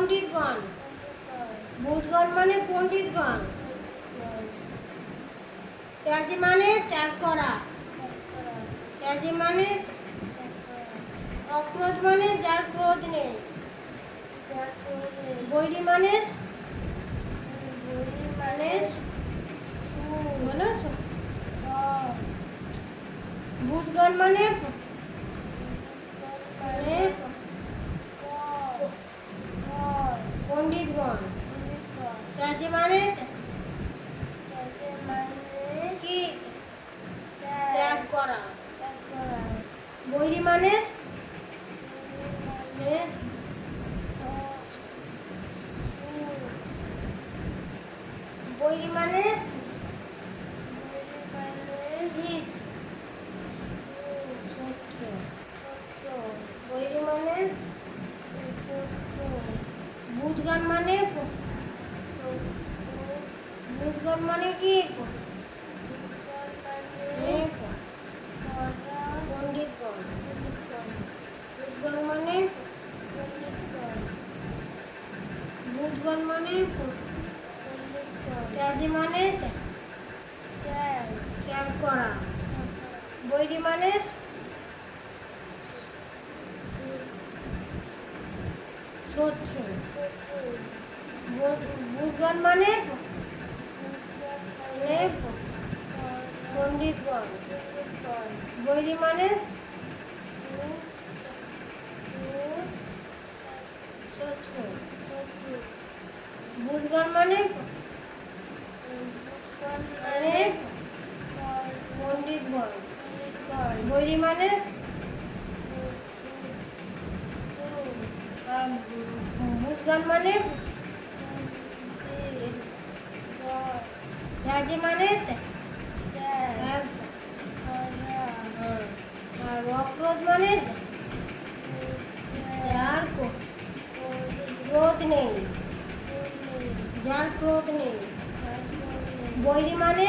পণ্ডিতগণ। বুধগণ মানে পণ্ডিতগণ। ত্যাজি মানে ত্যাগ করা। ত্যাজি মানে অক্রোধ মানে যার ক্রোধ নেই। বৈরী মানে বলো বুধগণ মানে পণ্ডিতগণ। ত্যাজি মানে কি ত্যাগ করা। বৈরী মানে বৈরী মানে বৈরী মানে বুধগণ মানে বুধগণ মানে কি পণ্ডিতগণ। বুধগণ মানে বুধগণ মানে ত্যাজি মানে ত্যাগ করা। বৈরী মানে শত্রু। বুধগণ মানে পণ্ডিতগণ। বৈরী মানে শত্রু। বুধগণ মানে পণ্ডিতগণ। বৈরী মানে বুধগণ মানে ত্যাজি মানে আর অক্রোধ মানে যার ক্রোধ নেই। যার ক্রোধ নেই। বৈরী মানে